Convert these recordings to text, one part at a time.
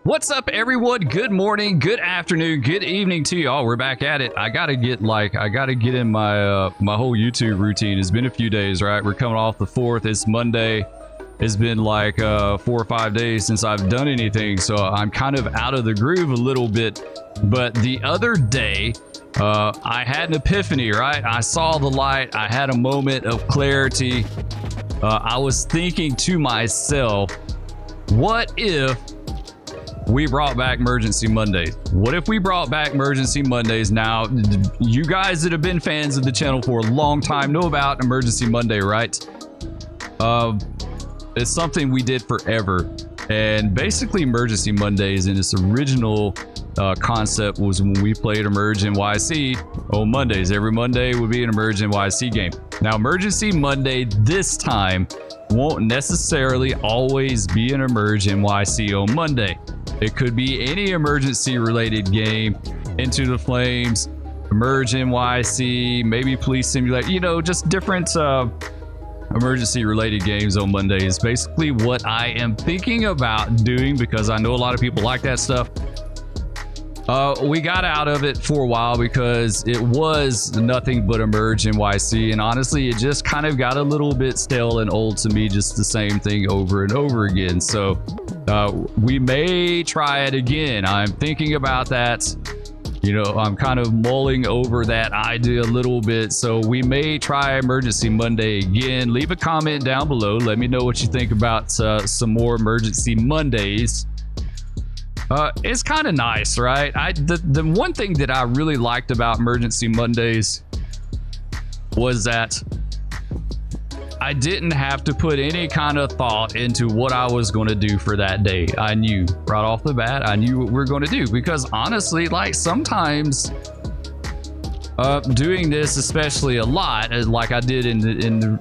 What's up, everyone? Good morning, good afternoon, good evening to y'all. We're back at it. I gotta get in my my whole YouTube routine. It's been a few days, right? We're coming off the 4th. It's Monday. It's been like 4 or 5 days since I've done anything, so I'm kind of out of the groove a little bit. But the other day, I had an epiphany, right? I saw the light. I had a moment of clarity. I was thinking to myself, what if we brought back Emergency Mondays? What if we brought back Emergency Mondays? Now, you guys that have been fans of the channel for a long time know about Emergency Monday, right? It's something we did forever. And basically, Emergency Mondays in its original concept was when we played Emergenyc on Mondays. Every Monday would be an Emergenyc game. Now, Emergency Monday this time won't necessarily always be an Emergenyc on Monday. It could be any emergency related game. Into the Flames, Emergenyc, maybe Police Simulator, you know, just different emergency related games on Mondays. Basically what I am thinking about doing, because I know a lot of people like that stuff. We got out of it for a while because it was nothing but Emergenyc, and honestly it just kind of got a little bit stale and old to me, just the same thing over and over again. So we may try it again. I'm thinking about that. You know, I'm kind of mulling over that idea a little bit. So we may try Emergency Monday again. Leave a comment down below. Let me know what you think about some more Emergency Mondays. It's kind of nice, right? The one thing that I really liked about Emergency Mondays was that I didn't have to put any kind of thought into what I was going to do for that day. I knew right off the bat, I knew what we were going to do, because honestly, like sometimes doing this, especially a lot, like I did in the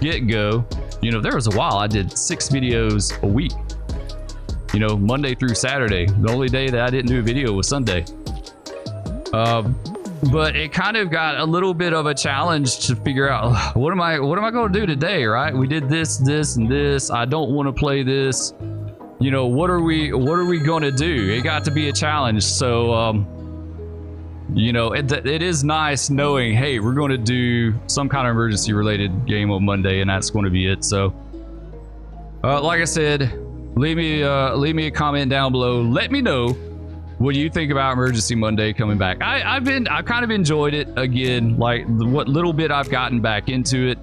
get-go, you know, there was a while I did 6 videos a week. You know, Monday through Saturday. The only day that I didn't do a video was Sunday. But it kind of got a little bit of a challenge to figure out, what am I going to do today, right? We did this, and this. I don't want to play this. You know, what are we going to do? It got to be a challenge. So, you know, it is nice knowing, hey, we're going to do some kind of emergency related game on Monday, and that's going to be it. So, like I said, leave me a comment down below. Let me know what do you think about Emergency Monday coming back. I've kind of enjoyed it again. Like what little bit I've gotten back into it,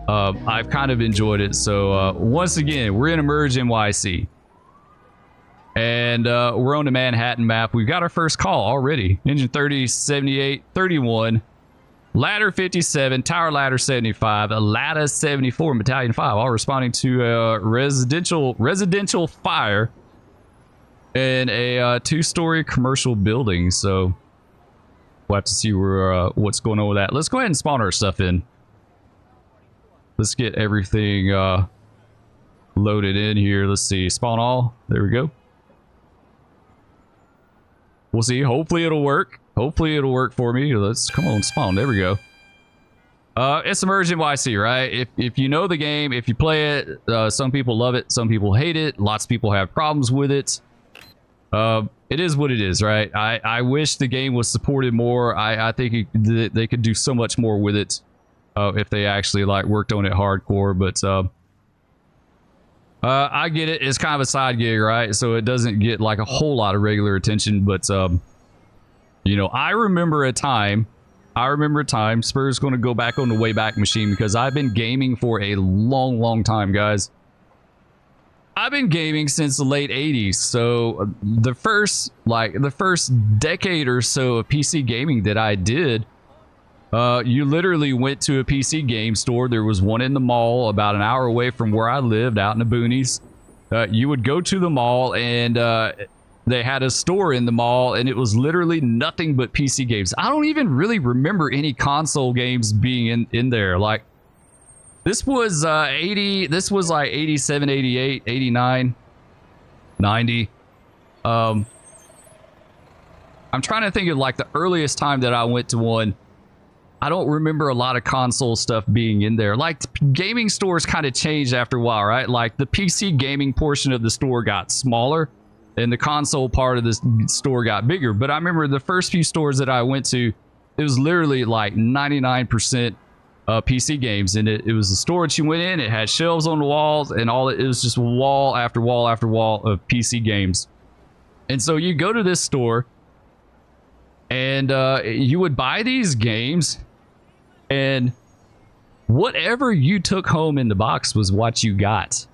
I've kind of enjoyed it. So once again, we're in Emergenyc, and we're on the Manhattan map. We've got our first call already. Engine 30, 78, 31. Ladder 57, Tower Ladder 75, Ladder 74, Battalion 5, all responding to a residential fire in a 2-story commercial building. So we'll have to see what's going on with that. Let's go ahead and spawn our stuff in. Let's get everything loaded in here. Let's see, spawn all. There we go. We'll see. Hopefully it'll work. Hopefully it'll work for me. Let's come on, spawn. There we go. It's Emergenyc, right? If you know the game, if you play it, some people love it, some people hate it. Lots of people have problems with it. It is what it is, right? I wish the game was supported more. I think they could do so much more with it if they actually like worked on it hardcore. But I get it. It's kind of a side gig, right? So it doesn't get like a whole lot of regular attention. But you know, I remember a time. Spur's going to go back on the Wayback Machine, because I've been gaming for a long time, guys. I've been gaming since the late 80s. So the first decade or so of PC gaming that I did, you literally went to a PC game store. There was one in the mall about an hour away from where I lived, out in the boonies. You would go to the mall, and they had a store in the mall, and it was literally nothing but PC games. I don't even really remember any console games being in there. Like, this was this was like 87, 88, 89, 90. I'm trying to think of like the earliest time that I went to one. I don't remember a lot of console stuff being in there. Like, gaming stores kind of changed after a while, right? Like, the PC gaming portion of the store got smaller, and the console part of this store got bigger. But I remember the first few stores that I went to, it was literally like 99% PC games, and it was a store that you went in. It had shelves on the walls, and it was just wall after wall after wall of PC games. And so you go to this store, and you would buy these games, and whatever you took home in the box was what you got.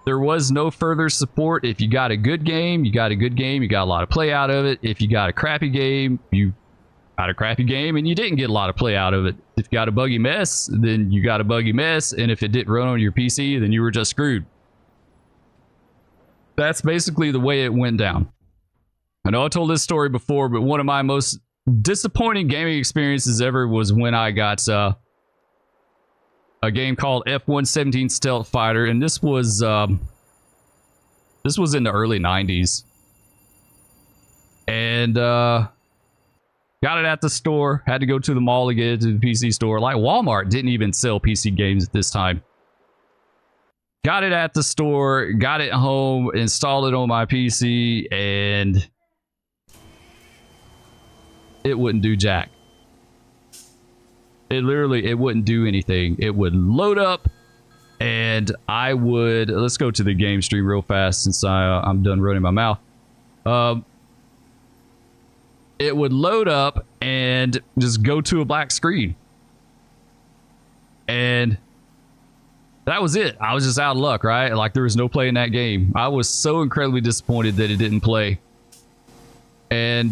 There was no further support. If you got a good game, you got a good game. You got a lot of play out of it. If you got a crappy game, you got a crappy game, and you didn't get a lot of play out of it. If you got a buggy mess, then you got a buggy mess, and if it didn't run on your PC, then you were just screwed. That's basically the way it went down. I know I told this story before, but one of my most disappointing gaming experiences ever was when I got a game called F-117 Stealth Fighter, and this was in the early 90s. And got it at the store, had to go to the mall to get it to the PC store. Like, Walmart didn't even sell PC games at this time. Got it at the store, got it home, installed it on my PC, and it wouldn't do jack. It wouldn't do anything. It would load up, and I would... Let's go to the game stream real fast since I'm done running my mouth. It would load up and just go to a black screen. And that was it. I was just out of luck, right? Like, there was no play in that game. I was so incredibly disappointed that it didn't play. And,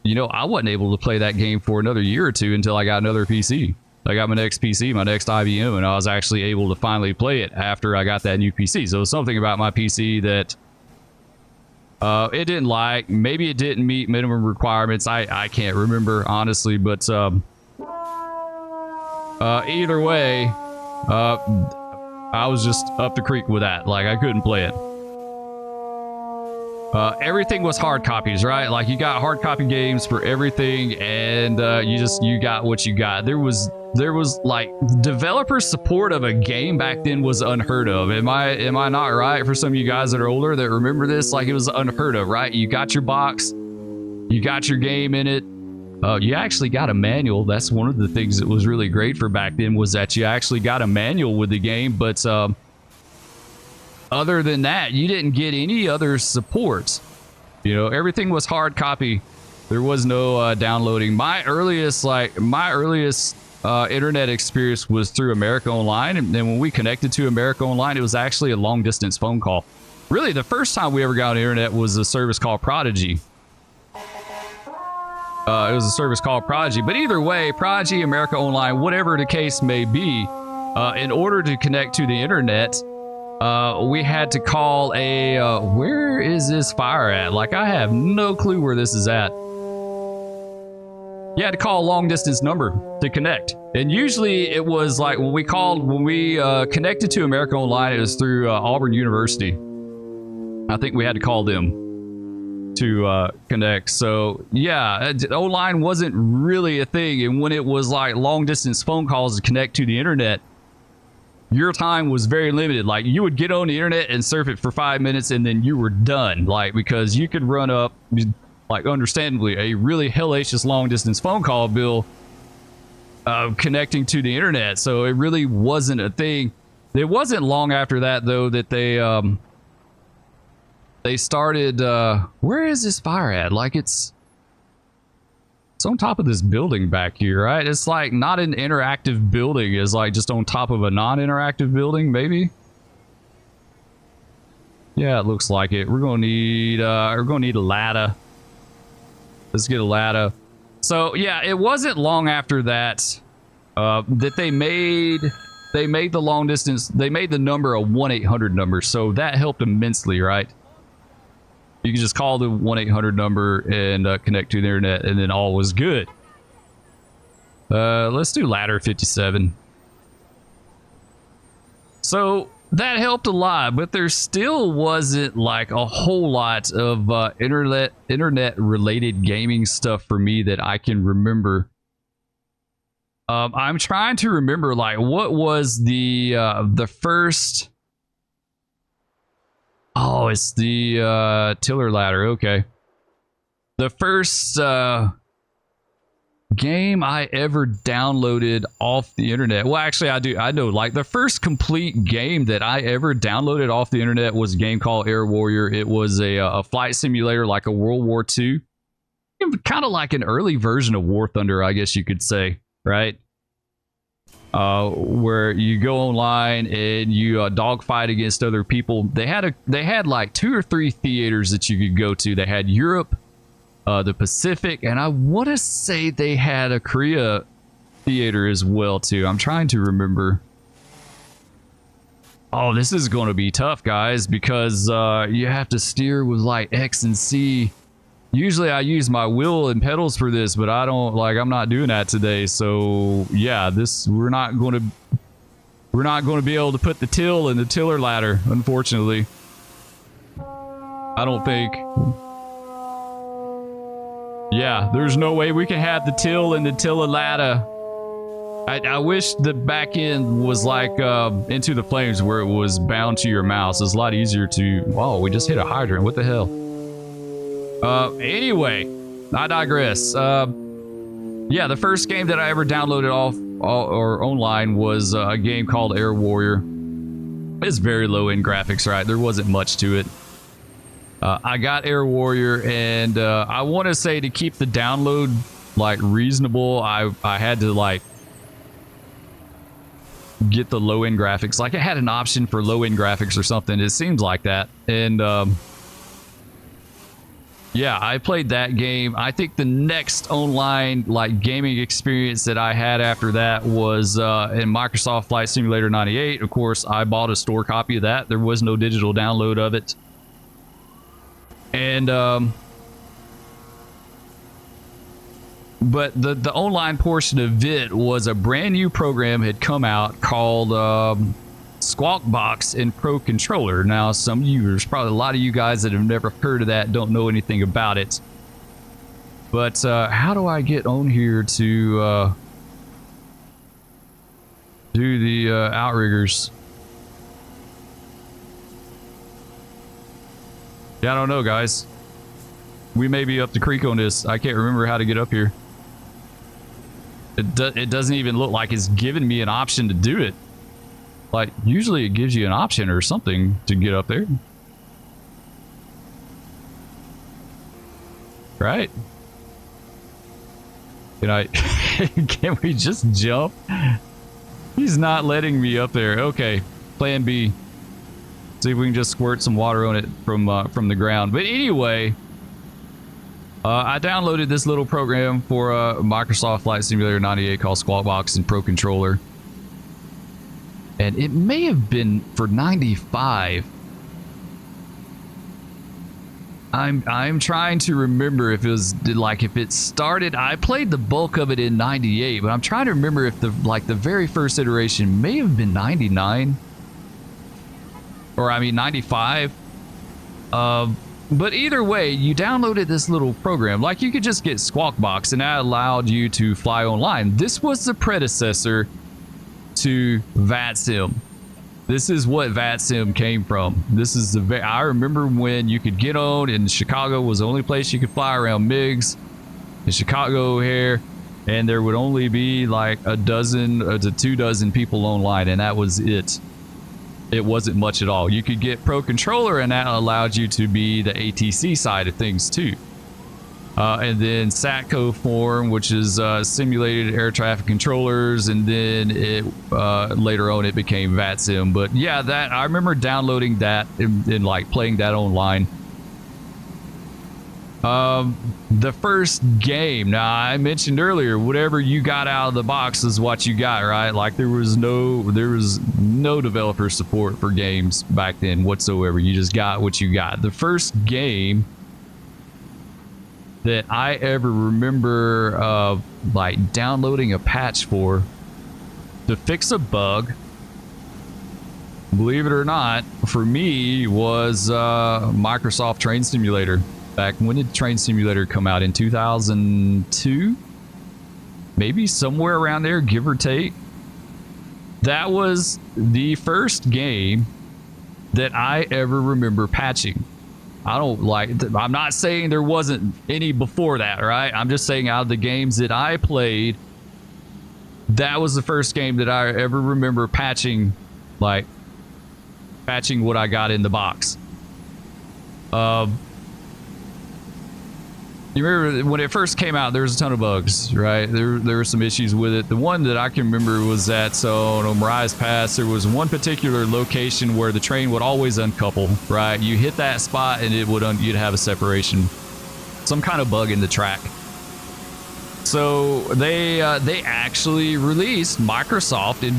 you know, I wasn't able to play that game for another year or two until I got another PC. I got my next PC, my next IBM, and I was actually able to finally play it after I got that new PC. So, something about my PC that it didn't like. Maybe it didn't meet minimum requirements. I can't remember, honestly. But either way, I was just up the creek with that. Like, I couldn't play it. Everything was hard copies, right? Like, you got hard copy games for everything, and you got what you got. There was like, developer support of a game back then was unheard of. Am I not right? For some of you guys that are older that remember this, like, it was unheard of, right? You got your box, you got your game in it. You actually got a manual. That's one of the things that was really great for back then, was that you actually got a manual with the game. But other than that, you didn't get any other support. You know, everything was hard copy. There was no downloading. My earliest internet experience was through America Online, and then when we connected to America Online, it was actually a long distance phone call. Really, the first time we ever got on the internet was a service called Prodigy. It was a service called Prodigy. But either way, Prodigy, America Online, whatever the case may be, in order to connect to the internet, we had to call a... where is this fire at? Like, I have no clue where this is at. You had to call a long distance number to connect. And usually it was like when we connected to America Online, it was through Auburn University. I think we had to call them to connect. So yeah, online wasn't really a thing. And when it was like long distance phone calls to connect to the internet, your time was very limited. Like, you would get on the internet and surf it for 5 minutes, and then you were done. Like, because you could run up, like, understandably, a really hellacious long distance phone call bill connecting to the internet. So it really wasn't a thing. It wasn't long after that, though, that they started... where is this fire at? Like, it's on top of this building back here, right? It's like not an interactive building. It's like just on top of a non-interactive building, maybe. Yeah, it looks like it. We're gonna need a ladder. Let's get a ladder. So yeah, it wasn't long after that that they made the long distance. They made the number a 1-800 number, so that helped immensely, right? You can just call the 1-800 number and connect to the internet, and then all was good. Let's do ladder 57. So that helped a lot, but there still wasn't like a whole lot of internet related gaming stuff for me that I can remember. I'm trying to remember, like, what was the first... Oh, it's the tiller ladder. Okay. The first game I ever downloaded off the internet. Well, actually, I know. Like, the first complete game that I ever downloaded off the internet was a game called Air Warrior. It was a flight simulator, like a World War II. Kind of like an early version of War Thunder, I guess you could say, right? Where you go online and you dogfight against other people. They had like 2 or 3 theaters that you could go to. They had Europe, the Pacific, and I want to say they had a Korea theater as well too. I'm trying to remember. Oh, this is going to be tough, guys, because you have to steer with like X and C. Usually I use my wheel and pedals for this, but I'm not doing that today. So yeah, we're not going to be able to put the till in the tiller ladder, unfortunately. I don't think. Yeah, there's no way we can have the till in the tiller ladder. I wish the back end was like Into the Flames, where it was bound to your mouse. It's a lot easier to. Oh, we just hit a hydrant. What the hell? Anyway, I digress. Yeah, the first game that I ever downloaded off or online was a game called Air Warrior. It's very low end graphics, right? There wasn't much to it. I got Air Warrior, and I want to say to keep the download like reasonable, I had to like get the low end graphics. Like, it had an option for low end graphics or something. It seems like that, and yeah, I played that game. I think the next online like gaming experience that I had after that was in Microsoft Flight Simulator 98. Of course, I bought a store copy of that. There was no digital download of it. And but the online portion of it was a brand new program had come out called Squawk Box and Pro Controller. Now, some of you, there's probably a lot of you guys that have never heard of that, don't know anything about it. But how do I get on here to do the outriggers? Yeah, I don't know, guys. We may be up the creek on this. I can't remember how to get up here. It doesn't even look like it's giving me an option to do it. Like, usually it gives you an option or something to get up there. Right? Can we just jump? He's not letting me up there. Okay, plan B. See if we can just squirt some water on it from the ground. But anyway, I downloaded this little program for Microsoft Flight Simulator 98 called Squawk Box and Pro Controller. And it may have been for 95. I'm trying to remember if it was like if it started. I played the bulk of it in 98, but I'm trying to remember if the very first iteration may have been 99, or I mean 95. But either way, you downloaded this little program. Like, you could just get Squawk Box, and that allowed you to fly online. This was the predecessor to VATSIM. This is what VATSIM came from. This is I remember when you could get on, and Chicago was the only place you could fly around MiGs in Chicago here, and there would only be like a dozen to 2 dozen people online, and that was it. It wasn't much at all. You could get Pro Controller, and that allowed you to be the ATC side of things too. And then SATCO form, which is simulated air traffic controllers, and then it later on it became VATSIM. But yeah, that I remember downloading that and like playing that online. The first game, now I mentioned earlier, whatever you got out of the box is what you got, right? Like, there was no developer support for games back then whatsoever. You just got what you got. The first game that I ever remember like downloading a patch for to fix a bug, believe it or not, for me was Microsoft Train Simulator. Back when did Train Simulator come out? In 2002? Maybe somewhere around there, give or take. That was the first game that I ever remember patching. I don't like, I'm not saying there wasn't any before that, right? I'm just saying out of the games that I played, that was the first game that I ever remember patching, like patching what I got in the box. You remember when it first came out, there was a ton of bugs, right? There were some issues with it. The one that I can remember was that, so on Mirage Pass, there was one particular location where the train would always uncouple, right? You hit that spot and it would you'd have a separation. Some kind of bug in the track. So they actually released Microsoft, and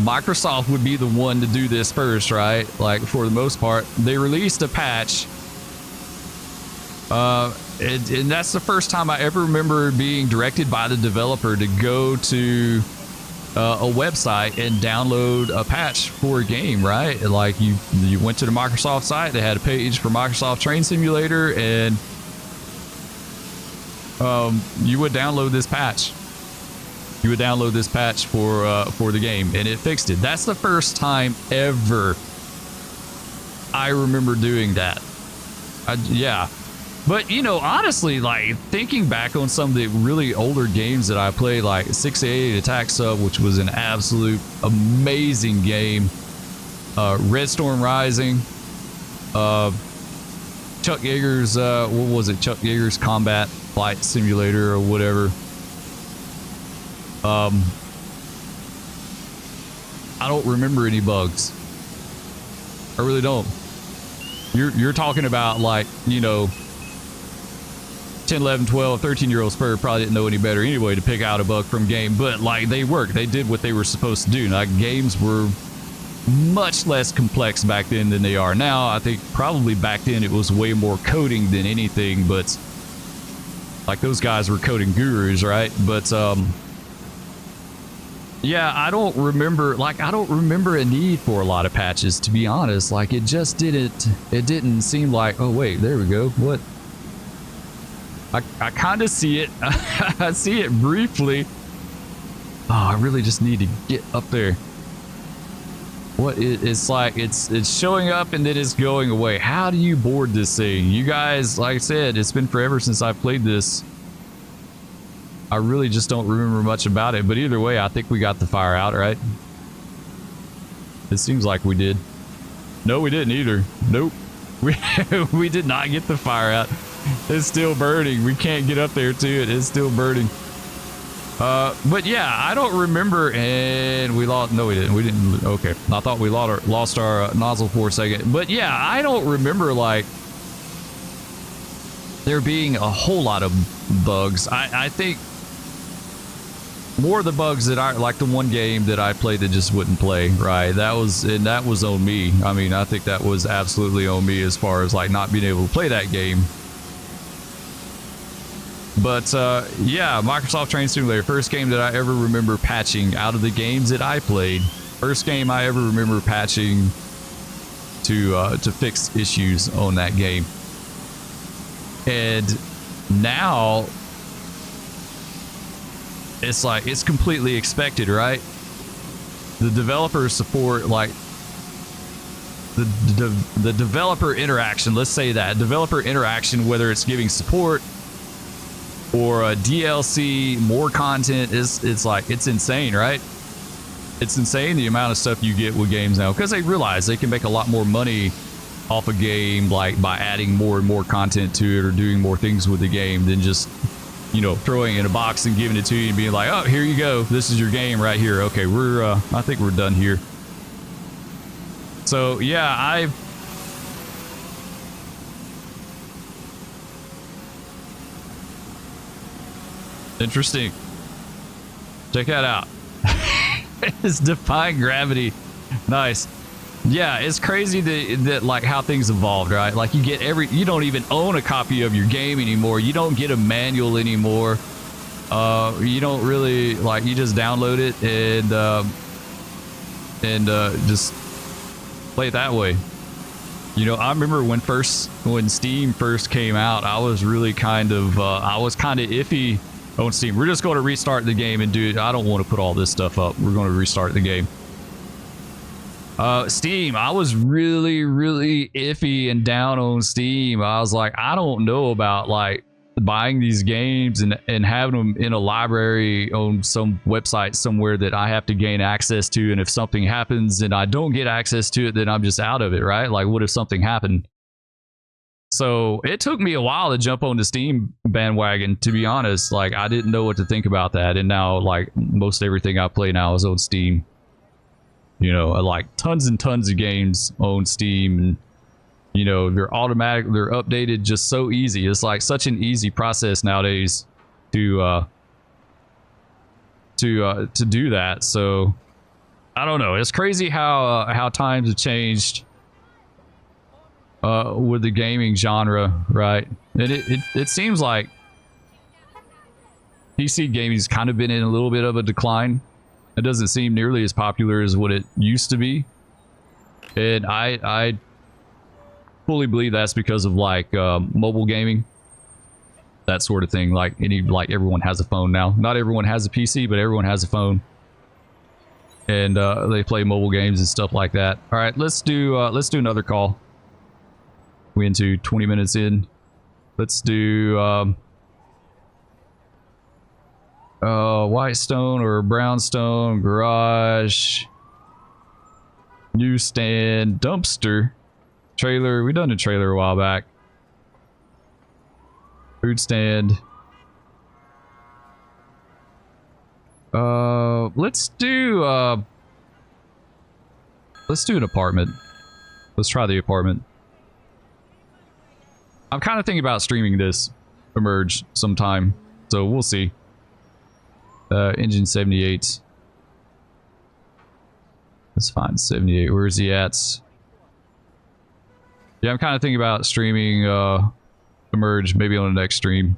Microsoft would be the one to do this first, right? Like for the most part, they released a patch. And that's the first time I ever remember being directed by the developer to go to a website and download a patch for a game, right? Like you went to the Microsoft site, they had a page for Microsoft Train Simulator, and you would download this patch. You would download this patch for the game, and it fixed it. That's the first time ever I remember doing that. Yeah. But, you know, honestly, like, thinking back on some of the really older games that I played, like 688 Attack Sub, which was an absolute amazing game. Red Storm Rising. Chuck Yeager's, what was it? Chuck Yeager's Combat Flight Simulator or whatever. I don't remember any bugs. I really don't. You're talking about, like, you know, 10, 11, 12, 13-year-old Spur probably didn't know any better anyway to pick out a bug from game, but like they worked. They did what they were supposed to do. Like games were much less complex back then than they are now. I think probably back then it was way more coding than anything, but like those guys were coding gurus, right? But yeah, I don't remember a need for a lot of patches, to be honest. Like it didn't seem like, oh wait, there we go. What? I kind of see it. I see it briefly. Oh, I really just need to get up there. It's like it's showing up and then it's going away. How do you board this thing? You guys, like I said, it's been forever since I played this. I really just don't remember much about it. But either way, I think we got the fire out, right? It seems like we did. No, we didn't either. Nope. We did not get the fire out. It's still burning. We can't get up there to it. It's still burning. But yeah, I don't remember. And we lost. No, we didn't. We didn't. Okay. I thought we lost our nozzle for a second. But yeah, I don't remember like there being a whole lot of bugs. I think more of the bugs that I like the one game that I played that just wouldn't play, right? That was on me. I mean, I think that was absolutely on me as far as like not being able to play that game. But yeah, Microsoft Train Simulator, first game that I ever remember patching out of the games that I played. First game I ever remember patching to fix issues on that game. And now it's like it's completely expected, right? The developer support, like the developer interaction, let's say that developer interaction, whether it's giving support or a DLC, more content, it's like it's insane, right? It's insane the amount of stuff you get with games now, because they realize they can make a lot more money off a game like by adding more and more content to it or doing more things with the game than just, you know, throwing it in a box and giving it to you and being like, oh, here you go, this is your game right here. Okay, I think we're done here. So yeah, interesting. Check that out. It's defying gravity. Nice. Yeah, it's crazy that like how things evolved, right? Like you don't even own a copy of your game anymore. You don't get a manual anymore. You don't really, like, you just download it and just play it that way. You know, I remember when Steam first came out, I was really kind of iffy on Steam. We're just going to restart the game and do it. I don't want to put all this stuff up. We're going to restart the game. Steam. I was really, really iffy and down on Steam. I was like, I don't know about like buying these games and having them in a library on some website somewhere that I have to gain access to. And if something happens and I don't get access to it, then I'm just out of it, right? Like, what if something happened? So it took me a while to jump on the Steam bandwagon, to be honest. Like, I didn't know what to think about that. And now, like, most everything I play now is on Steam. You know, like tons and tons of games on Steam, and you know, they're automatic, they're updated just so easy. It's like such an easy process nowadays to do that. So I don't know. It's crazy how times have changed with the gaming genre, right? And it seems like PC gaming's kind of been in a little bit of a decline. It doesn't seem nearly as popular as what it used to be, and I fully believe that's because of like mobile gaming, that sort of thing. Like everyone has a phone now. Not everyone has a PC, but everyone has a phone, and they play mobile games and stuff like that. All right, let's do another call. We into 20 minutes in. Let's do white stone or brownstone, garage, newsstand, dumpster, trailer. We done a trailer a while back. Food stand. Let's do an apartment. Let's try the apartment. I'm kind of thinking about streaming this Emerge sometime, so we'll see. Engine 78. Let's find 78. Where is he at? Yeah, I'm kind of thinking about streaming Emerge maybe on the next stream.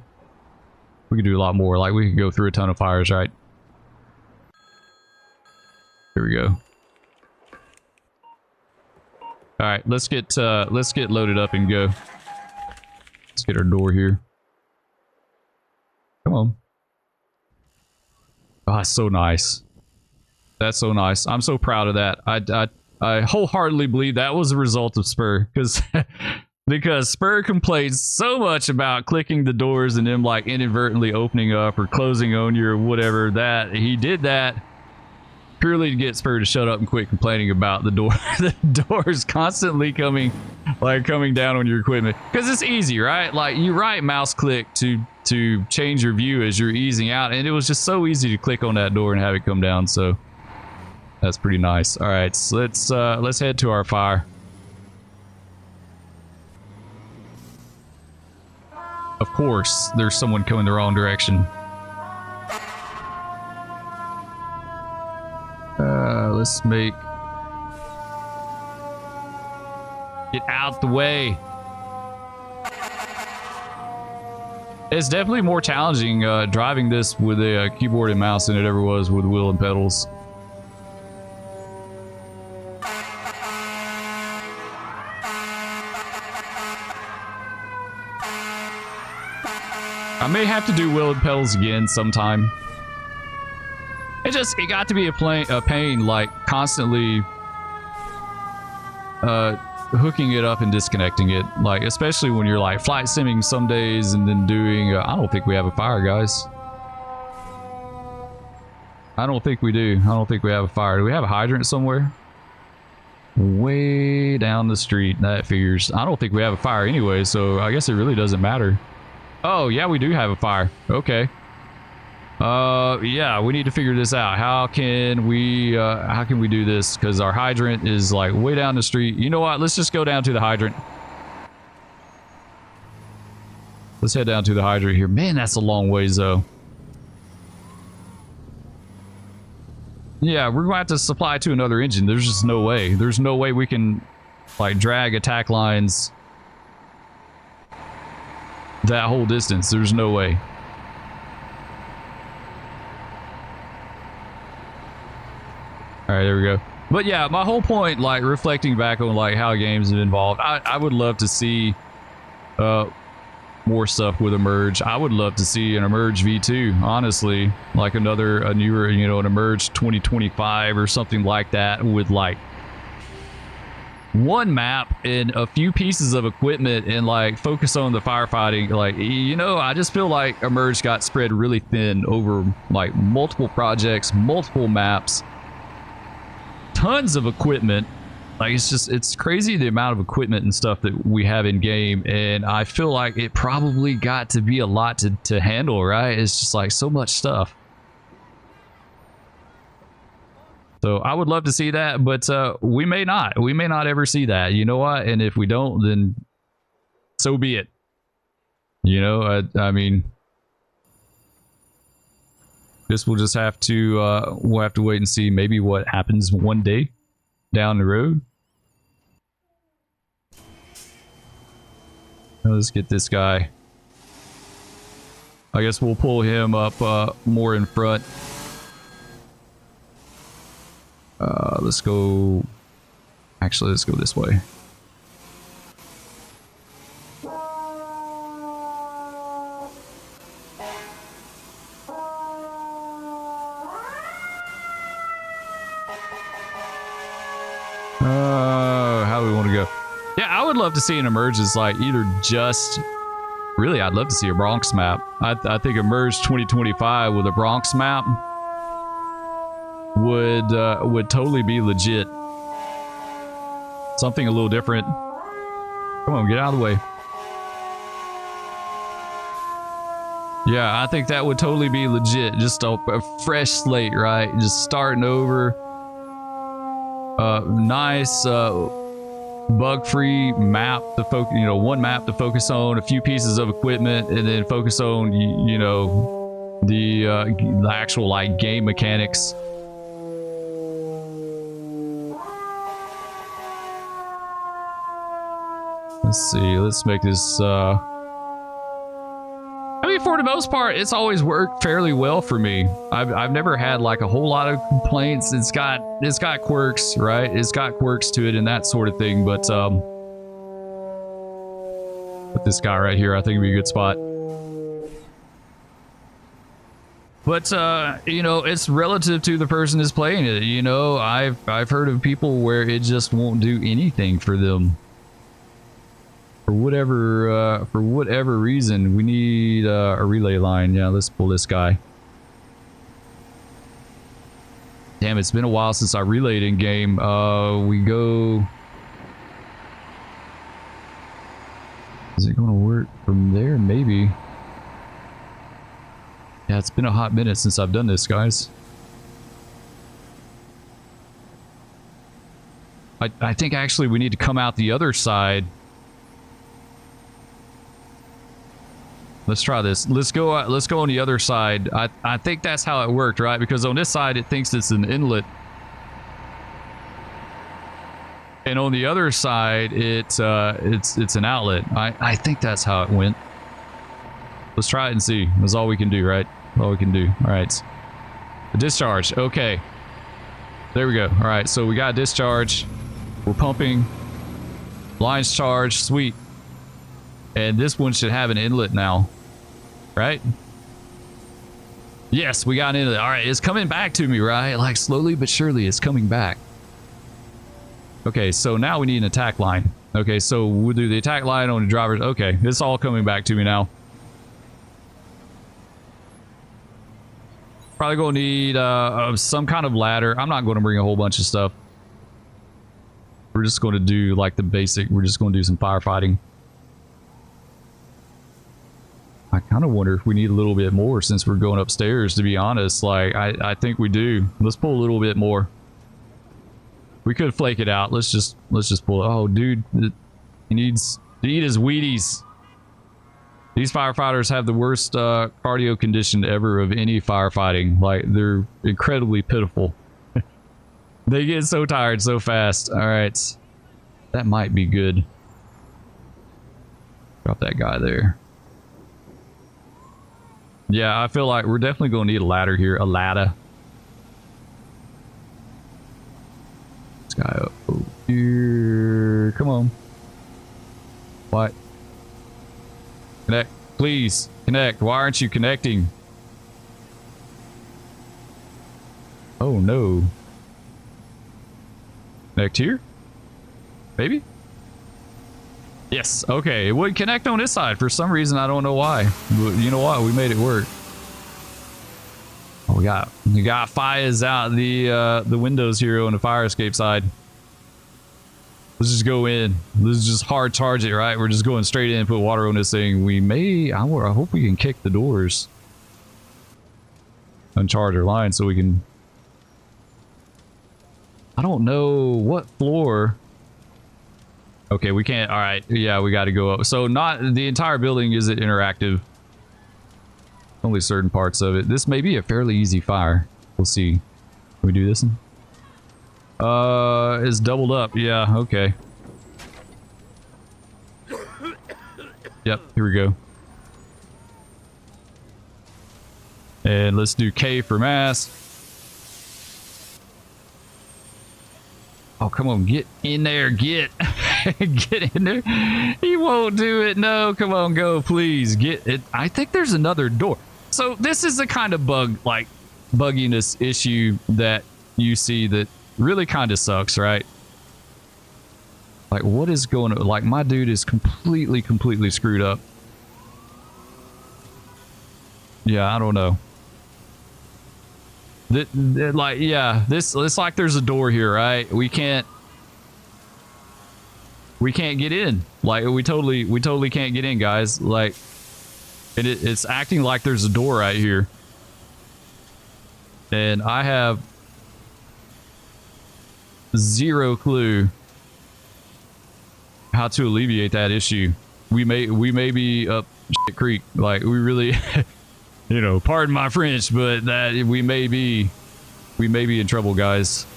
We could do a lot more. Like, we could go through a ton of fires, right? Here we go. All right, let's get loaded up and go. Let's get our door here. Come on. Oh, that's so nice. That's so nice. I'm so proud of that. I wholeheartedly believe that was a result of Spur, because Spur complains so much about clicking the doors and them like inadvertently opening up or closing on you or whatever, that he did that purely to get Spur to shut up and quit complaining about the door. The doors constantly coming down on your equipment, because it's easy, right? Like, you right mouse click to change your view as you're easing out, and it was just so easy to click on that door and have it come down. So that's pretty nice. All right, so let's head to our fire. Of course, there's someone coming the wrong direction. Let's get out the way. It's definitely more challenging driving this with a keyboard and mouse than it ever was with wheel and pedals. I may have to do wheel and pedals again sometime. It got to be a pain, like constantly hooking it up and disconnecting it, like especially when you're like flight simming some days and then doing I don't think we have a fire, guys. I don't think we do. I don't think we have a fire. Do we have a hydrant somewhere? Way down the street. That figures. I don't think we have a fire anyway, so I guess it really doesn't matter. Oh yeah, we do have a fire. Okay. Yeah, we need to figure this out. How can we do this? Because our hydrant is like way down the street. You know what? Let's just go down to the hydrant. Let's head down to the hydrant here. Man, that's a long ways though. Yeah, we're going to have to supply to another engine. There's just no way. There's no way we can like drag attack lines that whole distance. There's no way. All right, there we go. But yeah, my whole point, like reflecting back on like how games have evolved, I would love to see more stuff with Emerge. I would love to see an Emerge V2, honestly, like a newer, you know, an Emerge 2025 or something like that, with like one map and a few pieces of equipment and like focus on the firefighting. Like, you know, I just feel like Emerge got spread really thin over like multiple projects, multiple maps, tons of equipment. Like, it's crazy the amount of equipment and stuff that we have in game, and I feel like it probably got to be a lot to handle, right? It's just like so much stuff. So I would love to see that, but we may not. We may not ever see that. You know what? And if we don't, then so be it. You know, I mean, this will just have to, we'll have to wait and see maybe what happens one day down the road. Let's get this guy. I guess we'll pull him up more in front. Let's go. Actually, let's go this way. How do we want to go? Yeah, I would love to see an Emerge as like either just. Really, I'd love to see a Bronx map. I think Emerge 2025 with a Bronx map would totally be legit. Something a little different. Come on, get out of the way. Yeah, I think that would totally be legit. Just a fresh slate, right? Just starting over. Nice bug-free map to focus. You know, one map to focus on, a few pieces of equipment, and then focus on you know the actual like game mechanics. Let's see. Let's make this. I mean, for the most part, it's always worked fairly well for me. I've never had like a whole lot of complaints. It's got quirks, right? It's got quirks to it and that sort of thing. But put this guy right here. I think would be a good spot. But you know, it's relative to the person who's playing it. You know, I've heard of people where it just won't do anything for them. For whatever reason, we need a relay line. Yeah, let's pull this guy. Damn, it's been a while since I relayed in game. We go. Is it going to work from there? Maybe. Yeah, it's been a hot minute since I've done this, guys. I think actually we need to come out the other side. Let's try this. Let's go on the other side. I think that's how it worked, right? Because on this side it thinks it's an inlet. And on the other side it's an outlet. I think that's how it went. Let's try it and see. That's all we can do, right? All we can do. All right. A discharge. Okay. There we go. All right. So we got a discharge. We're pumping. Lines charged. Sweet. And this one should have an inlet now, right? Yes, we got an inlet. All right, it's coming back to me, right? Like slowly but surely, it's coming back. Okay, so now we need an attack line. Okay, so we'll do the attack line on the drivers. Okay, it's all coming back to me now. Probably gonna need some kind of ladder. I'm not going to bring a whole bunch of stuff. We're just going to do like the basic. We're just going to do some firefighting. I kind of wonder if we need a little bit more since we're going upstairs, to be honest. Like, I think we do. Let's pull a little bit more. We could flake it out. Let's just pull it. Oh, dude. He needs to eat his Wheaties. These firefighters have the worst cardio condition ever of any firefighting. Like, they're incredibly pitiful. They get so tired so fast. All right. That might be good. Drop that guy there. Yeah, I feel like we're definitely going to need a ladder here. A ladder. This guy up here. Come on. What? Connect. Please. Connect. Why aren't you connecting? Oh, no. Connect here? Maybe? Yes, okay. It would connect on this side. For some reason, I don't know why. But you know what? We made it work. Oh, we got fires out the windows here on the fire escape side. Let's just go in. Let's just hard charge it, right? We're just going straight in and put water on this thing. We may... I hope we can kick the doors. Uncharge our line so we can... I don't know what floor... Okay, we can't... Alright, yeah, we got to go up. So not... The entire building isn't interactive. Only certain parts of it. This may be a fairly easy fire. We'll see. Can we do this one? It's doubled up. Yeah, okay. Yep, here we go. And let's do K for mass. Oh, come on, get in there, get. Get in there. He won't do it. No, come on, go, please. Get it. I think there's another door. So this is the kind of bugginess issue that you see that really kind of sucks, right? Like, what is going on? Like, my dude is completely screwed up. Yeah, I don't know. Like, yeah, it's like there's a door here, right? We can't get in. Like, we totally can't get in, guys. Like, and it's acting like there's a door right here. And I have zero clue how to alleviate that issue. We may be up shit creek. Like, we really, you know, pardon my French, but that we may be in trouble, guys.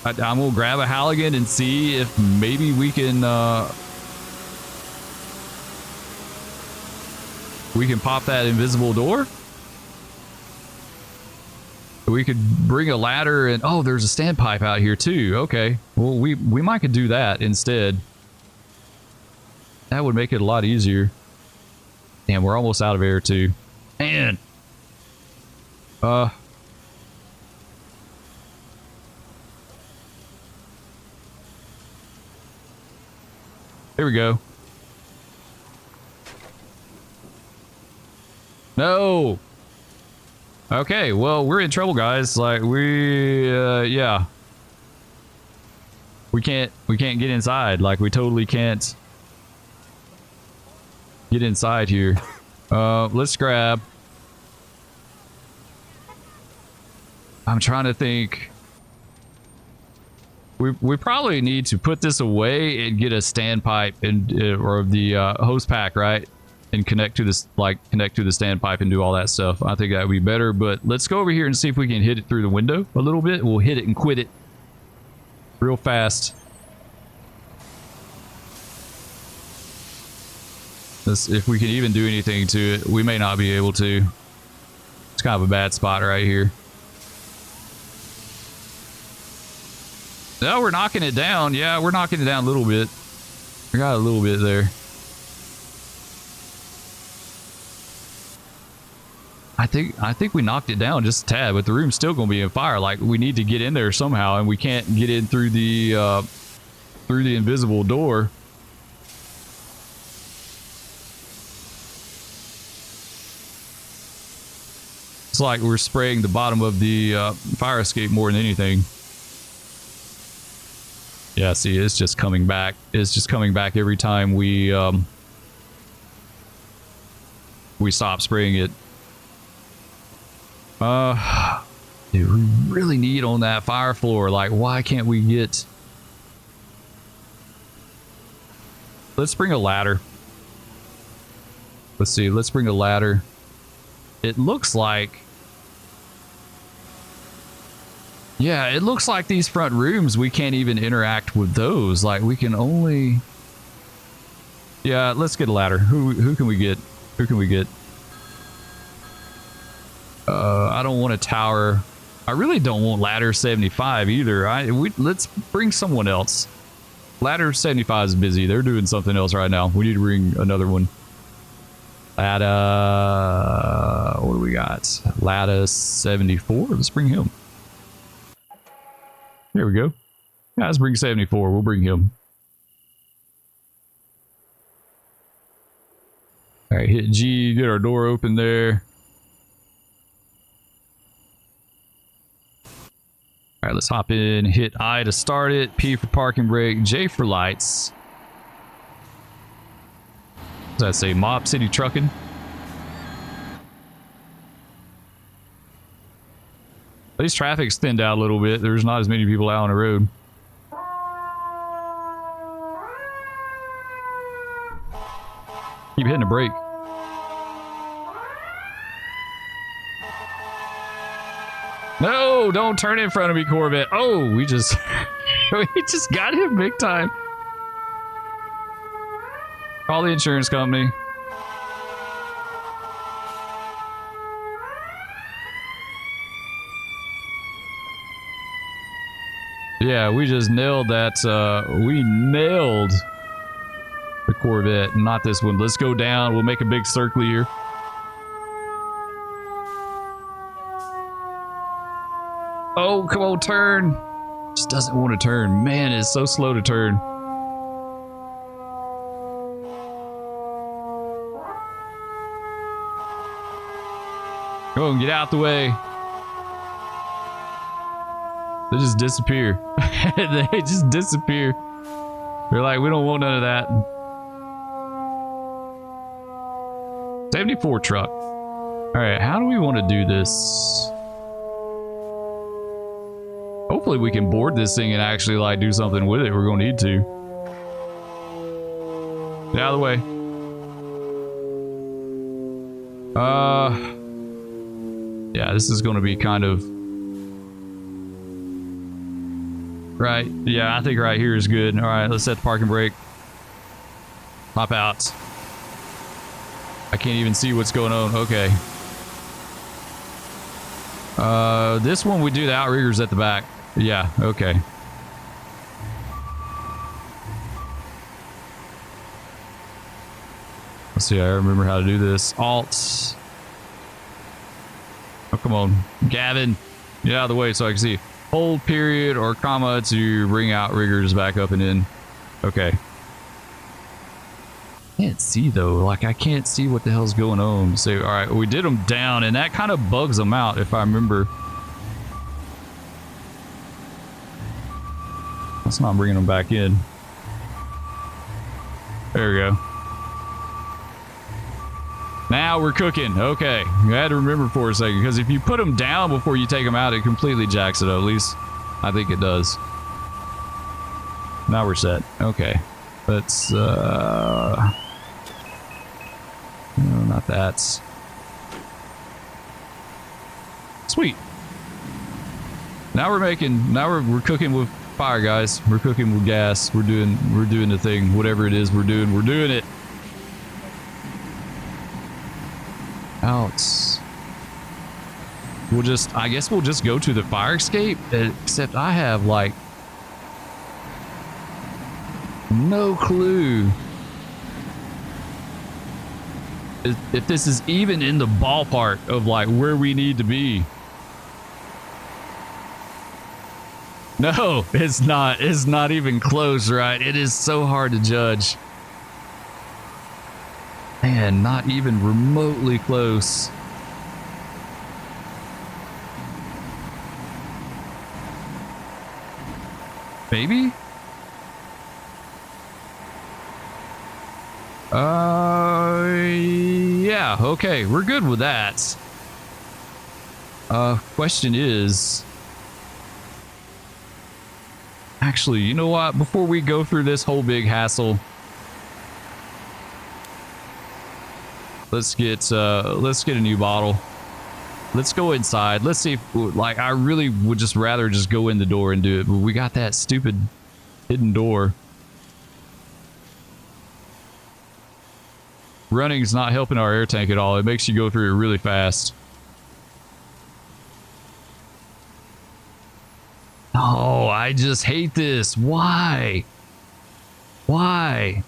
I'm gonna grab a Halligan and see if maybe we can pop that invisible door. We could bring a ladder and... Oh, there's a standpipe out here too. Okay. Well, we might could do that instead. That would make it a lot easier. Damn, we're almost out of air too. Man. There we go. No. Okay, well, we're in trouble, guys. Like, yeah. We can't get inside. Like, we totally can't get inside here. Let's grab... I'm trying to think. We probably need to put this away and get a standpipe and or the hose pack, right? And connect to this, like, connect to the standpipe and do all that stuff. I think that would be better, but let's go over here and see if we can hit it through the window a little bit. We'll hit it and quit it real fast. If we can even do anything to it. We may not be able to. It's kind of a bad spot right here. No, we're knocking it down. Yeah, we're knocking it down a little bit. We got a little bit there. I think we knocked it down just a tad, but the room's still going to be on fire. Like, we need to get in there somehow, and we can't get in through the invisible door. It's like we're spraying the bottom of the fire escape more than anything. Yeah, see, it's just coming back. It's just coming back every time we stop spraying it. Dude, we really need on that fire floor. Like, why can't we get... Let's bring a ladder. Let's see, let's bring a ladder. It looks like... Yeah, it looks like these front rooms, we can't even interact with those. Like, we can only... Yeah, let's get a ladder. Who can we get? Who can we get? I don't want a tower. I really don't want ladder 75 either. Let's bring someone else. Ladder 75 is busy. They're doing something else right now. We need to bring another one. Ladder... What do we got? Ladder 74. Let's bring him. There we go. Let's bring 74. We'll bring him. All right, hit G, get our door open there. All right, let's hop in. Hit I to start it. P for parking brake. J for lights. What does that say? Mob City Trucking. At least traffic's thinned out a little bit. There's not as many people out on the road. Keep hitting the brake. No, don't turn in front of me, Corvette. Oh, we just got him big time. Call the insurance company. Yeah, we just nailed that. We nailed the Corvette, not this one. Let's go down. We'll make a big circle here. Oh, come on, turn. Just doesn't want to turn. Man, it's so slow to turn. Go on, get out the way. They just disappear. They just disappear. They're like, we don't want none of that. 74 truck. All right, how do we want to do this? Hopefully we can board this thing and actually like do something with it. We're gonna need to. Get out of the way. Yeah, this is gonna be kind of right. Yeah, I think right here is good. All right, let's set the parking brake. Hop out. I can't even see what's going on. Okay. This one we do the outriggers at the back. Yeah, okay. Let's see, I remember how to do this. Alt. Oh, come on. Gavin, get out of the way so I can see. Hold period or comma to bring outriggers back up and in. Okay. Can't see though. Like, I can't see what the hell's going on. So, all right, we did them down, and that kind of bugs them out if I remember. Let's not bringing them back in. There we go. Now we're cooking. Okay. I had to remember for a second, because if you put them down before you take them out, it completely jacks it up. At least I think it does. Now we're set. Okay. Let's, no, not that. Sweet. Now we're cooking with fire, guys. We're cooking with gas. We're doing the thing. Whatever it is we're doing it. Out. I guess we'll just go to the fire escape, except I have like no clue if this is even in the ballpark of like where we need to be. No, it's not. It's not even close, right? It is so hard to judge. Man, not even remotely close. Maybe? Yeah, okay, we're good with that. Question is... Actually, you know what? Before we go through this whole big hassle, let's get a new bottle. Let's go inside. Let's see if, like, I really would just rather just go in the door and do it, but we got that stupid hidden door. Running's not helping our air tank at all. It makes you go through it really fast. Oh, I just hate this. Why? Why?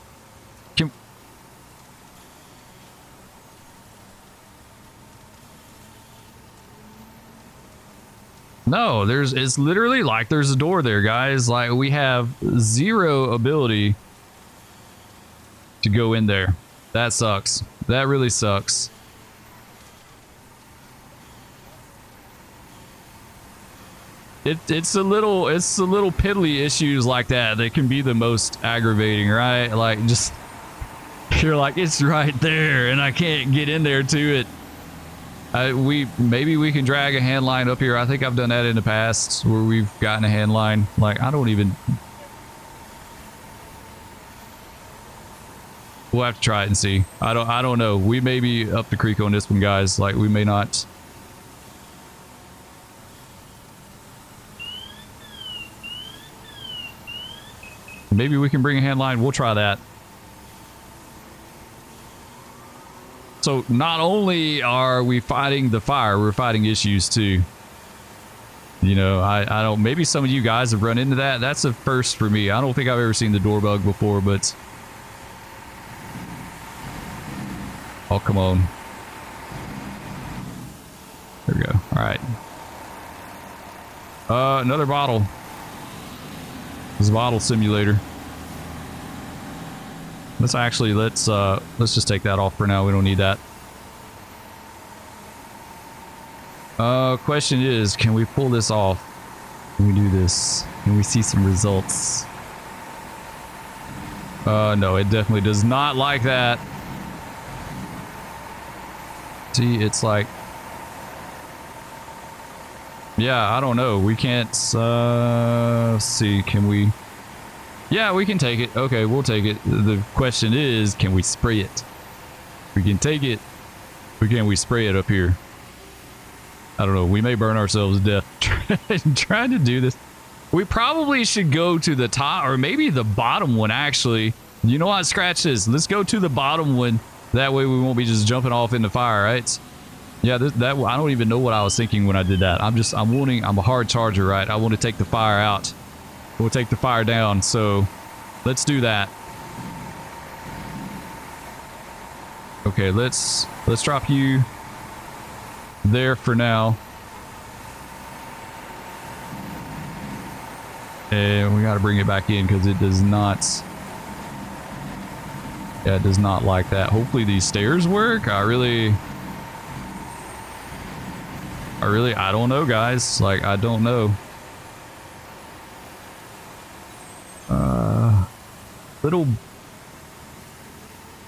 No, it's literally like there's a door there, guys. Like we have zero ability to go in there. That sucks. That really sucks. It's a little piddly issues like that can be the most aggravating, right? Like just you're like, it's right there and I can't get in there to it. Maybe we can drag a hand line up here. I think I've done that in the past where we've gotten a hand line. Like I don't even. We'll have to try it and see. I don't know. We may be up the creek on this one, guys. Like we may not. Maybe we can bring a hand line. We'll try that. So not only are we fighting the fire, we're fighting issues too. You know, I don't, maybe some of you guys have run into that. That's a first for me. I don't think I've ever seen the door bug before, but. Oh, come on. There we go. All right. Another bottle. This is a bottle simulator. Let's just take that off for now. We don't need that. Question is, can we pull this off? Can we do this? Can we see some results? No, it definitely does not like that. See, it's like, yeah, I don't know. We can't, see, can we? Yeah, we can take it. Okay, we'll take it. The question is, can we spray it? We can take it, but can we spray it up here? I don't know. We may burn ourselves to death trying to do this. We probably should go to the top, or maybe the bottom one, actually. You know what? Scratch this. Let's go to the bottom one. That way we won't be just jumping off in the fire, right? Yeah, that I don't even know what I was thinking when I did that. I'm a hard charger, right? I want to take the fire out. We'll take the fire down, so let's do that. Okay, let's drop you there for now. And we got to bring it back in because it does not. Yeah, it does not like that. Hopefully these stairs work. I don't know, guys. Like, I don't know.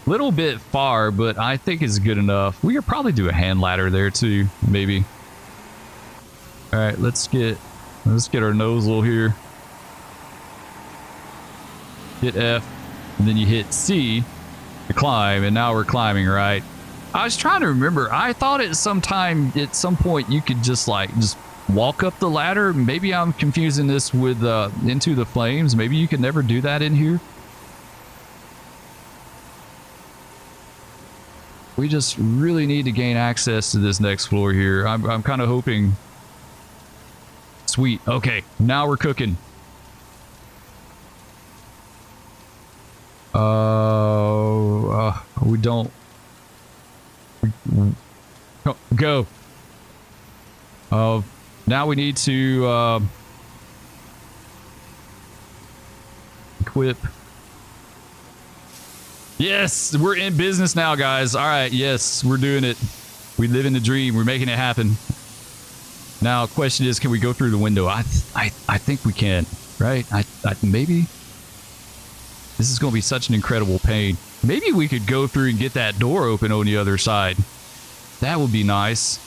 Little bit far, but I think it's good enough. We could probably do a hand ladder there too, maybe. All right, let's get our nozzle here. Hit F, and then you hit C to climb, and now we're climbing, right? I was trying to remember. I thought at some point you could just walk up the ladder. Maybe I'm confusing this with Into the Flames. Maybe you could never do that in here. We just really need to gain access to this next floor here. I'm kind of hoping. Sweet. Okay, now we're cooking. We don't. Go. Now we need to equip. Yes, we're in business now, guys. All right, yes, we're doing it. We live in the dream. We're making it happen. Now, question is, can we go through the window? I think we can, right? Maybe. This is going to be such an incredible pain. Maybe we could go through and get that door open on the other side. That would be nice.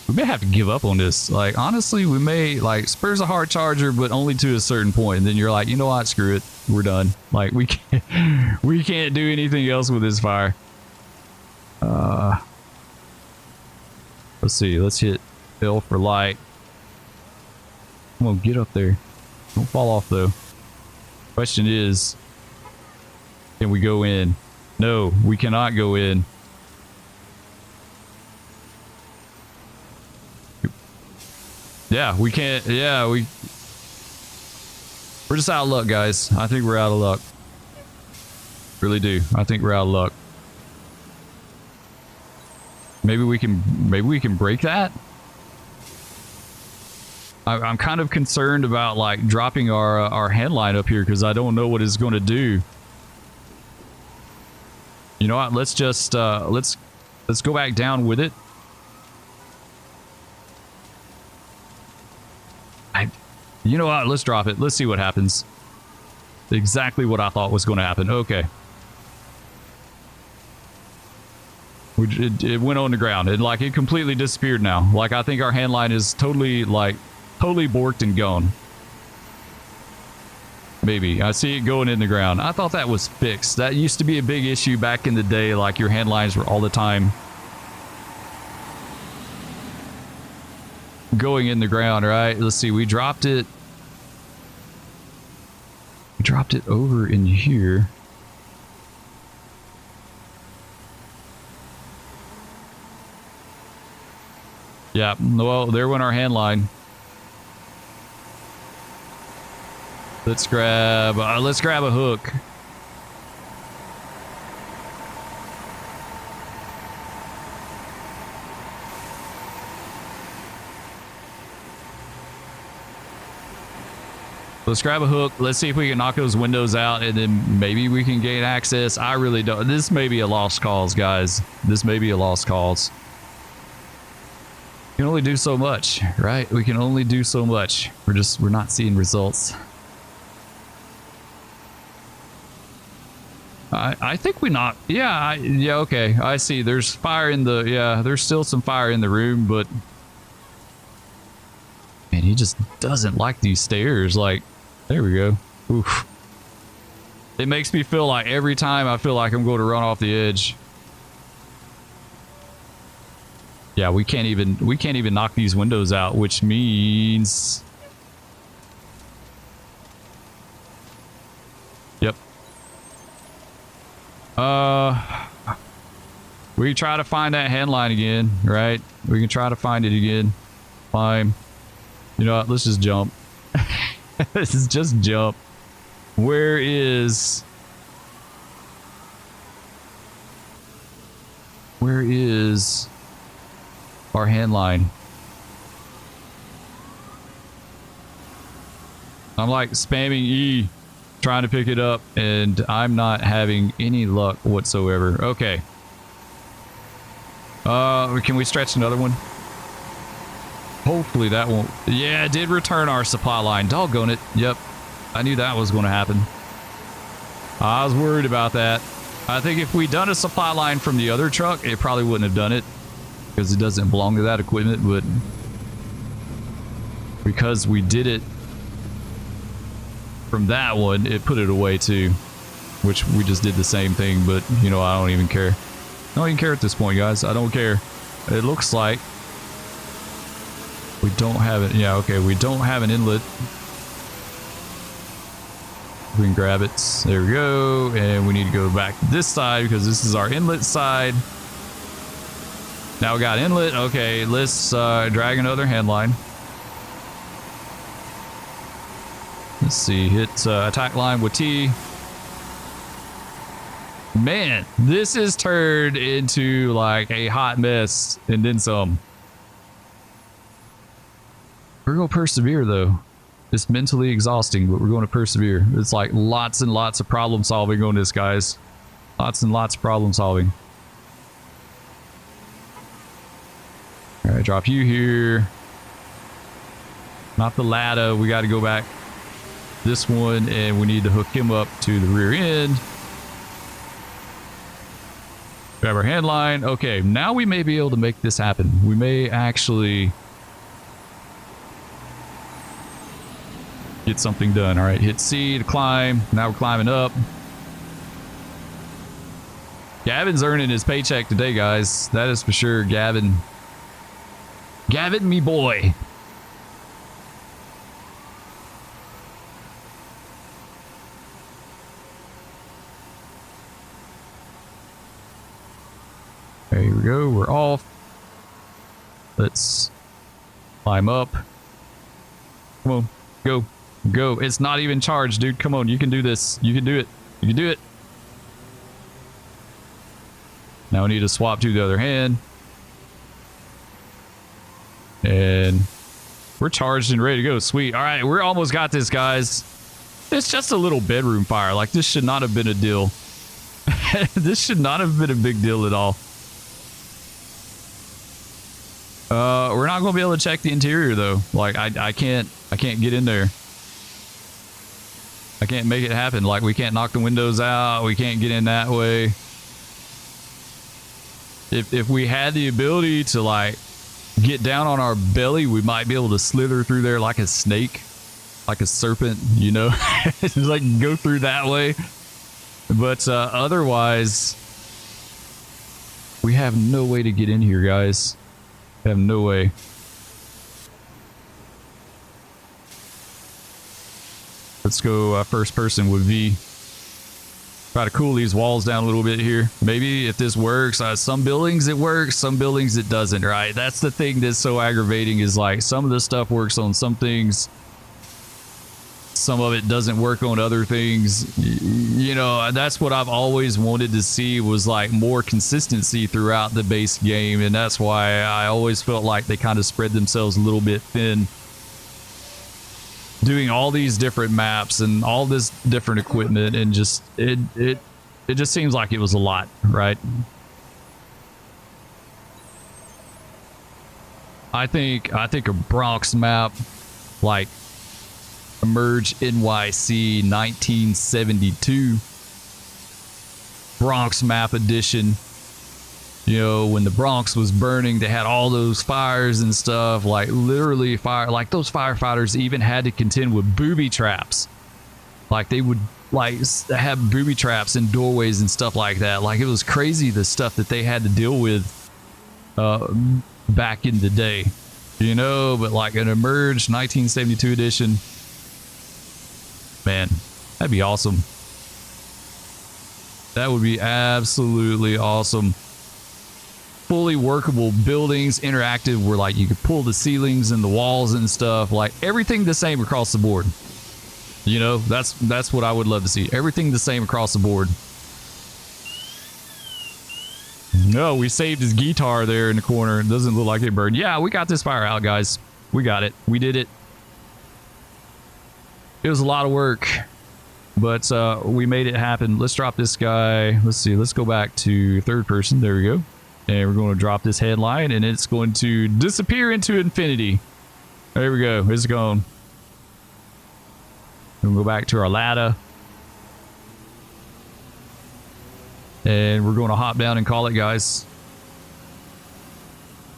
We may have to give up on this. Like, honestly, we may, like, Spur's a hard charger, but only to a certain point. And then you're like, you know what? Screw it. We're done. Like, we can't do anything else with this fire. Let's see. Let's hit L for light. Come on, get up there. Don't fall off, though. Question is, can we go in? No, we cannot go in. Yeah, we can't. Yeah, we're just out of luck, guys. I think we're out of luck. Really do. I think we're out of luck. Maybe we can break that. I'm kind of concerned about like dropping our hand line up here because I don't know what it's going to do. You know what? Let's just let's go back down with it. You know what? Let's drop it. Let's see what happens. Exactly what I thought was going to happen. Okay. It went on the ground. It completely disappeared now. Like, I think our hand line is totally borked and gone. Maybe. I see it going in the ground. I thought that was fixed. That used to be a big issue back in the day. Like, your hand lines were all the time going in the ground, right? Let's see. We dropped it. We dropped it over in here. Yeah, well, there went our hand line. Let's grab a hook. Let's grab a hook. Let's see if we can knock those windows out, and then maybe we can gain access. I really don't. This may be a lost cause, guys. This may be a lost cause. We can only do so much, right? We can only do so much. We're not seeing results. I think we not. Yeah, yeah, okay. I see. There's fire in the, yeah, there's still some fire in the room, but man, he just doesn't like these stairs. Like, there we go. Oof. It makes me feel like every time I feel like I'm going to run off the edge. Yeah, we can't even knock these windows out, which means, yep. We can try to find that hand line again, right? We can try to find it again. Climb. You know what? Let's just jump. Let's just jump. Where is our hand line? I'm like spamming E, trying to pick it up, and I'm not having any luck whatsoever. Okay. Can we stretch another one? Hopefully that won't. Yeah, it did return our supply line. Doggone it. Yep. I knew that was going to happen. I was worried about that. I think if we'd done a supply line from the other truck, it probably wouldn't have done it, because it doesn't belong to that equipment, but because we did it from that one, it put it away too, which we just did the same thing. But you know, I don't even care. I don't even care at this point, guys. I don't care. It looks like we don't have it. Yeah, okay, we don't have an inlet. We can grab it. There we go. And we need to go back to this side because this is our inlet side. Now we got inlet. Okay, let's drag another hand line. Let's see. Hit attack line with T. Man, this is turned into like a hot mess and then some. We're going to persevere though. It's mentally exhausting, but we're going to persevere. It's like lots and lots of problem solving on this, guys. Lots and lots of problem solving. All right, drop you here. Not the ladder. We got to go back this one, and we need to hook him up to the rear end. Grab our hand line. Okay, now we may be able to make this happen. We may actually get something done. All right, hit C to climb. Now we're climbing up. Gavin's earning his paycheck today, guys. That is for sure. Gavin, me boy. There we go. We're off. Let's climb up. Come on. Go. Go. It's not even charged, dude. Come on. You can do this. You can do it. You can do it. Now we need to swap to the other hand. And we're charged and ready to go. Sweet. All right, we're almost got this, guys. It's just a little bedroom fire. Like, this should not have been a deal. This should not have been a big deal at all. We're not going to be able to check the interior, though. Like, I can't get in there. I can't make it happen. Like, we can't knock the windows out. We can't get in that way. If we had the ability to, like, get down on our belly, we might be able to slither through there like a snake, like a serpent, you know? Just like go through that way. But otherwise, we have no way to get in here, guys. We have no way. Let's go first person with V. Try to cool these walls down a little bit here. Maybe if this works, some buildings it works, some buildings it doesn't, right? That's the thing that's so aggravating, is like some of this stuff works on some things. Some of it doesn't work on other things. You know, that's what I've always wanted to see, was like more consistency throughout the base game. And that's why I always felt like they kind of spread themselves a little bit thin, doing all these different maps and all this different equipment, and just it just seems like it was a lot, right? I think a Bronx map like Emergenyc 1972 Bronx map edition. You know, when the Bronx was burning, they had all those fires and stuff, like literally fire, like those firefighters even had to contend with booby traps. Like they would like have booby traps in doorways and stuff like that. Like it was crazy, the stuff that they had to deal with back in the day, you know. But like an Emerge 1972 edition, man, that'd be awesome. That would be absolutely awesome. Fully workable buildings, interactive, where like you could pull the ceilings and the walls and stuff, like everything the same across the board. You know, that's what I would love to see. Everything the same across the board. No, we saved his guitar there in the corner. It doesn't look like it burned. Yeah, we got this fire out, guys. We got it. We did it. It was a lot of work, but we made it happen. Let's drop this guy. Let's see. Let's go back to third person. There we go. And we're going to drop this headline, and it's going to disappear into infinity. There we go. It's gone. We'll go back to our ladder. And we're going to hop down and call it, guys.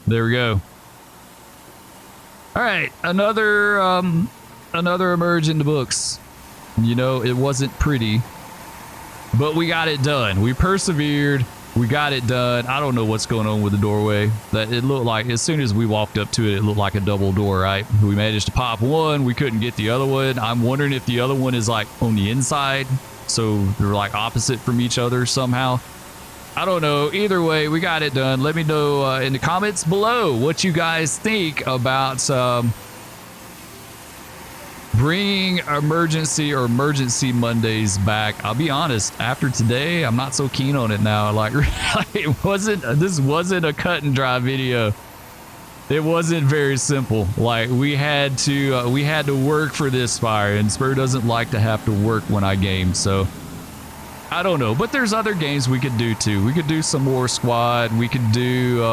There we go. All right. Another Emerge in the books. You know, it wasn't pretty, but we got it done. We persevered. We got it done. I don't know what's going on with the doorway. That it looked like, as soon as we walked up to it, it looked like a double door, right? We managed to pop one. We couldn't get the other one. I'm wondering if the other one is like on the inside, so they're like opposite from each other somehow. I don't know. Either way, we got it done. Let me know in the comments below what you guys think about bringing Emergency Mondays back. I'll be honest, after today, I'm not so keen on it now. Like, this wasn't a cut and dry video. It wasn't very simple. Like, we had to work for this fire, and Spur doesn't like to have to work when I game, so I don't know. But there's other games we could do too. We could do some more squad. We could do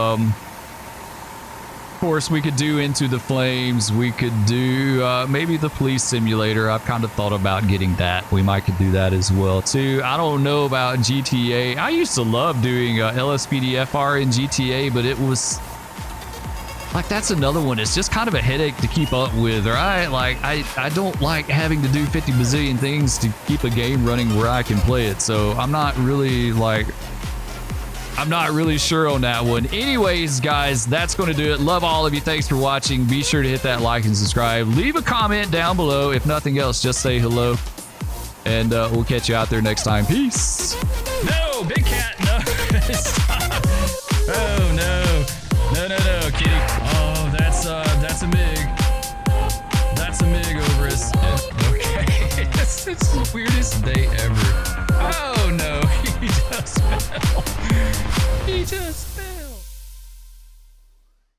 of course, we could do Into the Flames. We could do maybe the police simulator. I've kind of thought about getting that. We might could do that as well too. I don't know about GTA. I used to love doing LSPDFR in GTA, but it was like, that's another one. It's just kind of a headache to keep up with, right? Like, I don't like having to do 50 bazillion things to keep a game running where I can play it. So I'm not really sure on that one. Anyways, guys, that's going to do it. Love all of you. Thanks for watching. Be sure to hit that like and subscribe. Leave a comment down below. If nothing else, just say hello. And we'll catch you out there next time. Peace. No, big cat. No. Stop. Oh, no. No, kitty. Oh, that's a Mig. That's a Mig over us. Yeah, okay. It's the weirdest day ever. Oh, no. He just fell. He just fell.